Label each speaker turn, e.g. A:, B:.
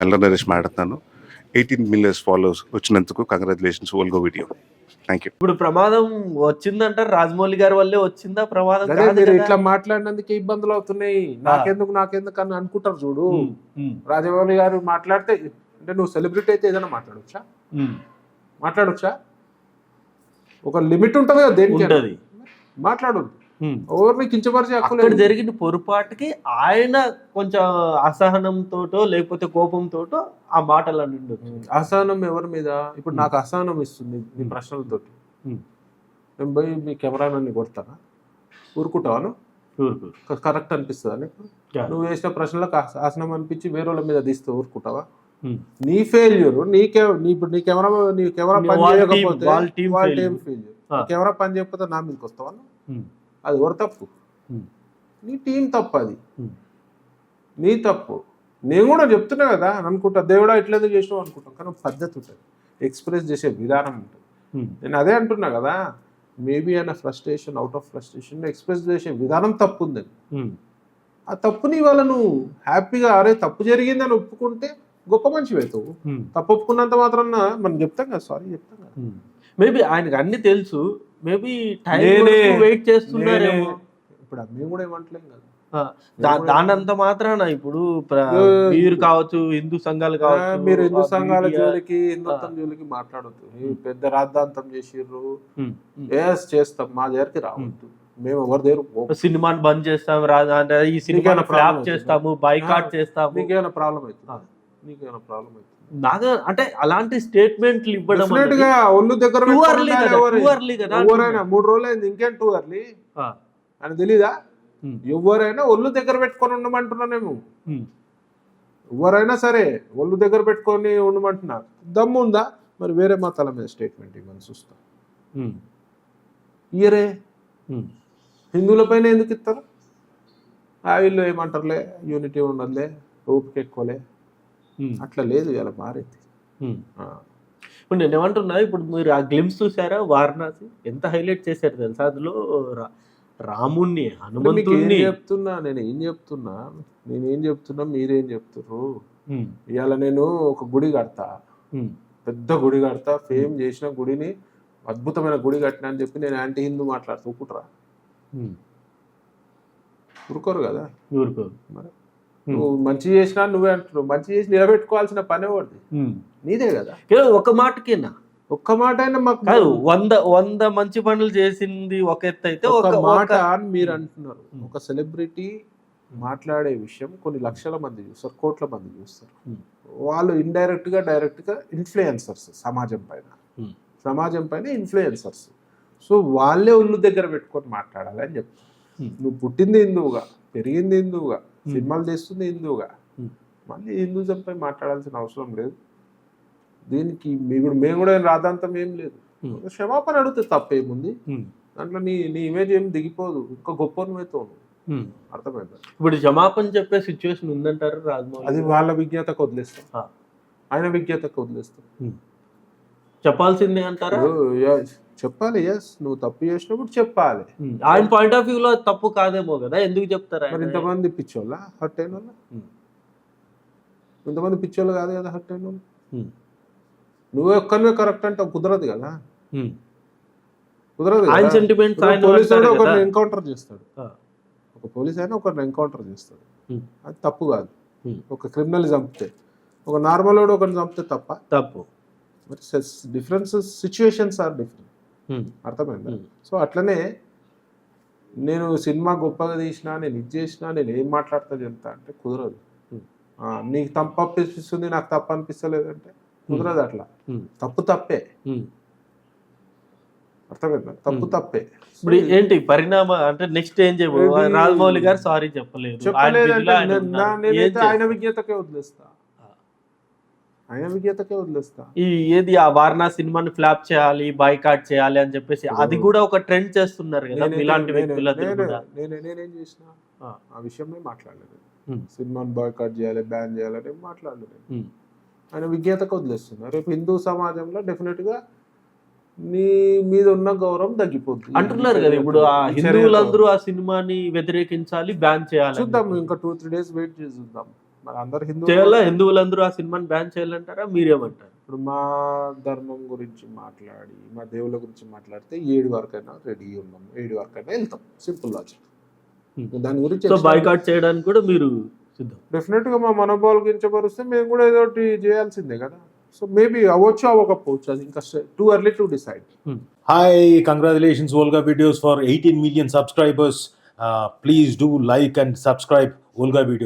A: ఎల్ల నరేష్ మాట్లాడుతున్నాను. 18 millions followers వచ్చినందుకు కంగ్రాచులేషన్స్ ఓల్గో వీడియో. Thank you.
B: ఇప్పుడు ప్రమాదం వచ్చిందంటారు రాజమౌళి గారి వల్లే వచ్చిందా ప్రమాదం?
C: అదే
B: కాదు
C: మీరు
B: కదా.
C: ఇట్లా మాట్లాడినందుకే ఇబ్బందులు అవుతున్నాయి. నాకెందుకు అని అనుకుంటారు చూడు. రాజమౌళి గారు మాట్లాడితే అంటే నువ్వు సెలబ్రిటీ అయితే ఏదైనా మాట్లాడొచ్చా? ఒక లిమిట్ ఉంటుంది కదా దేనికి, మాట్లాడొద్దు. ఎవరిని కించపరిచే హక్కు లేదు.
B: జరిగిన పొరపాటుకి ఆయన కొంచెం అసహనంతో లేకపోతే కోపంతో ఆ మాటలు అని
C: అసహనం ఎవరి మీద? ఇప్పుడు నాకు అసహనం ఇస్తుంది నీ ప్రశ్నలతోటి. నేను పోయి మీ కెమెరాని కొడతానా? ఊరుకుంటావాను? కరెక్ట్ అనిపిస్తుందా నీకు? నువ్వు వేసిన ప్రశ్నలకు అసహనం అనిపించి వేరే వాళ్ళ మీద తీస్తే ఊరుకుంటావా? నీ ఫెయిల్యూర్ నీ కెమెరా పని చేయకపోతే వాళ్ళ టీం ఫెయిల్యూర్. కెమెరా పని చేయకపోతే నా మీదకి వస్తావా? అది ఎవరు తప్పు? నీ టీం తప్పు, అది నీ తప్పు. నేను కూడా చెప్తున్నా కదా అనుకుంటా, దేవుడా ఇట్లేదు చేసినావు అనుకుంటాం. కానీ పద్ధతి ఉంటుంది, ఎక్స్ప్రెస్ చేసే విధానం ఉంటుంది. నేను అదే అంటున్నా కదా, మేబీ అయిన frustration, out of frustration express చేసే విధానం తప్పు ఉందని. ఆ తప్పుని వాళ్ళ నువ్వు హ్యాపీగా అరే తప్పు జరిగిందని ఒప్పుకుంటే గొప్ప మనిషి అవుతావు. తప్పు ఒప్పుకున్నంత మాత్రం మనం చెప్తాం కదా, సారీ చెప్తాం కదా.
B: మేబీ ఆయనకు అన్ని తెలుసు, మేబీ వెయిట్ చేస్తున్నారేమో.
C: ఇప్పుడు మేము కూడా ఏమంటలేం కదా,
B: దానంత మాత్రాన ఇప్పుడు మీరు కావచ్చు, హిందూ సంఘాలు కావచ్చు,
C: మీరు హిందూ సంఘాల జోలికి హిందుత్వం జోలికి మాట్లాడద్దు. పెద్ద రాద్ధాంతం చేసిర్రు, చేస్తాం, మా దగ్గరికి రావద్దు. మేము ఎవరి దగ్గర
B: సినిమాని బంద్ చేస్తాం, ఈ సినిమా ఫ్లాప్ చేస్తాము, బైకాట్ చేస్తాము.
C: నీకేమైనా ప్రాబ్లం అవుతుంది? నీకేమైనా ప్రాబ్లం అవుతుంది?
B: బాగా అంటే అలాంటి స్టేట్మెంట్లు ఇవ్వడం
C: ఒళ్ళు దగ్గర ఎవరైనా 3 రోజులు అయింది, ఇంకేం 2 early అని తెలీదా? ఎవరైనా ఒళ్ళు దగ్గర పెట్టుకొని ఉండమంటున్నానేమో. ఎవరైనా సరే ఒళ్ళు దగ్గర పెట్టుకొని ఉండమంటున్నారు. దమ్ము ఉందా మరి వేరే మతాల మీద స్టేట్మెంట్ ఇవ్వని చూస్తా. ఇయరే హిందువుల పైన ఎందుకు ఇస్తారు? వీళ్ళు ఏమంటారులే, యూనిటీ ఉండదులే, ఓపిక ఎక్కువలే. అట్లా లేదు, ఇలా మారింది.
B: ఇప్పుడు నేను ఏమంటున్నా, ఇప్పుడు మీరు ఆ గ్లిమ్స్ చూసారా? వారణాసి ఎంత హైలైట్ చేశారు తెలుసా? అందులో రాముణ్ణి, హనుమంతుణ్ణి
C: చెప్తున్నా. నేనేం చెప్తున్నా మీరేం చెప్తున్నారు? ఇవాళ నేను ఒక గుడి కడతా, పెద్ద గుడి కడతా, ఫేమ్ చేసిన గుడిని, అద్భుతమైన గుడి కట్టినా అని చెప్పి నేను యాంటీ హిందూ మాట్లాడుతూ ఊరుకుంటారా? ఊరుకోరు కదా.
B: ఊరుకోరు.
C: మరి నువ్వు మంచి చేసినా నువ్వే అంటున్నావు. మంచి చేసి నిలబెట్టుకోవాల్సిన పని ఒకటి నీదే కదా.
B: ఒక మాటకేనా?
C: ఒక్క మాట అయినా మాకు
B: 100 మంచి పనులు చేసింది ఒక ఎత్తు అయితే,
C: ఒక మాట అని మీరు అంటున్నారు. ఒక సెలబ్రిటీ మాట్లాడే విషయం కొన్ని లక్షల మంది చూస్తారు, కోట్ల మంది చూస్తారు. వాళ్ళు ఇండైరెక్ట్ గా డైరెక్ట్ గా ఇన్ఫ్లుయెన్సర్స్ సమాజం పైన ఇన్ఫ్లుయెన్సర్స్. సో వాళ్ళే ఒళ్ళు దగ్గర పెట్టుకొని మాట్లాడాలి అని చెప్తారు. నువ్వు పుట్టింది హిందువుగా, పెరిగింది హిందువుగా, సినిమాలు చేస్తుంది హిందువుగా, మళ్ళీ హిందూజంపై మాట్లాడాల్సిన అవసరం లేదు. దీనికి మేము కూడా రాద్ధాంతం ఏం లేదు. క్షమాపణ అడిగితే తప్పేముంది దాంట్లో? నీ ఇమేజ్ ఏం దిగిపోదు, ఇంకా గొప్ప నువ్వుతావు. అర్థమైందా?
B: ఇప్పుడు క్షమాపణ చెప్పే సిచ్యువేషన్ ఉందంటారు రాజమౌళి?
C: అది వాళ్ళ విజ్ఞతకు వదిలేస్తాం, ఆయన విజ్ఞతకు వదిలేస్తాం.
B: చెప్పాల్సిందే అంటారా?
C: చెప్పాలి. నువ్వు తప్పు చేసినప్పుడు చెప్పాలి.
B: ఆయన పాయింట్ ఆఫ్ వ్యూలో తప్పు కాదేమో కదా, ఎందుకు చెప్తారా?
C: మరి ఇంతమంది పిచ్చోళ్ళ హర్ట్ అయిన వాళ్ళు, ఇంతమంది పిచ్చోళ్ళు కాదు కదా హర్ట్ అయిన వాళ్ళు. నువ్వు ఒక్కరివే కరెక్ట్ అంటే కుదరదు కదా, కుదరదు. పోలీసు ఒకరిని ఎన్కౌంటర్ చేస్తాడు, ఒక పోలీస్ అయినా ఒకరిని ఎన్కౌంటర్ చేస్తాడు, అది తప్పు కాదు. ఒక క్రిమినల్ చంపితే, ఒక నార్మల్ వాడు ఒకరిని చంపితే తప్పు. మరి డిఫరెన్సెస్, సిచ్యువేషన్స్ ఆర్ డిఫరెంట్. అర్థమైందా? సో అట్లనే నేను సినిమా గొప్పగా తీసినా, నేను ఇది చేసినా, నేను ఏం మాట్లాడతా చెప్తా అంటే కుదరదు. నీకు తప్పు అనిపిస్తుంది, నాకు తప్పు అనిపిస్తలేదు అంటే కుదరదు. అట్లా తప్పు తప్పే. అర్థమైందా? తప్పు తప్పే.
B: ఇప్పుడు ఏంటి పరిణామం అంటే నెక్స్ట్ ఏం చేయబోయే? రాజమౌళి గారు సారీ చెప్పలేదంటే
C: ఆయన విజ్ఞతకే వదిలేస్తా.
B: ఏది ఆ వారణాసి సినిమాని ఫ్లాప్ చేయాలి, బాయ్కాట్ చేయాలి అని చెప్పేసి అది కూడా ఒక ట్రెండ్ చేస్తున్నారు కదా ఇలాంటి వ్యక్తులతో.
C: నేనేం చేసిన ఆ విషయమే మాట్లాడలేదు. సినిమాని బాయ్కాట్ చేయాలి, బ్యాన్ చేయాలని మాట్లాడలేదు. ఆయన విజ్ఞతకు వదిలేస్తున్నారు. రేపు హిందూ సమాజంలో డెఫినెట్ గా నీ మీద ఉన్న గౌరవం తగ్గిపోతుంది
B: అంటున్నారు కదా. ఇప్పుడు ఆ హిందువులందరూ ఆ సినిమాని వ్యతిరేకించాలి, బ్యాన్ చేయాలి.
C: చూద్దాం, ఇంకా 2-3 days వెయిట్ చేసి చూద్దాం. మరి అందరు
B: చేయాలా? హిందువులందరూ ఆ సినిమాని బ్యాన్ చేయాలంటారా? మీరేమంటారు?
C: ఇప్పుడు మా ధర్మం గురించి మాట్లాడి మా దేవుళ్ళ గురించి మాట్లాడితే 7 వరకైనా రెడీ ఉన్నాం, 7 వరకైనా వెళ్తాం. Simple logic. దాని గురించి
B: సో బాయ్కాట్ చేయడానికి కూడా మీరు సిద్ధం?
C: డెఫినెట్ గా మా మనోభావాలు కించపరిస్తే మేము కూడా ఏదో ఒకటి చేయాల్సిందే కదా. సో మేబీ అవ్వచ్చు, అవ్వకపోవచ్చు, అది ఇంకా too early to decide.
D: Hi, congratulations Volga Videos for 18 million subscribers. Please do like and subscribe Volga Videos.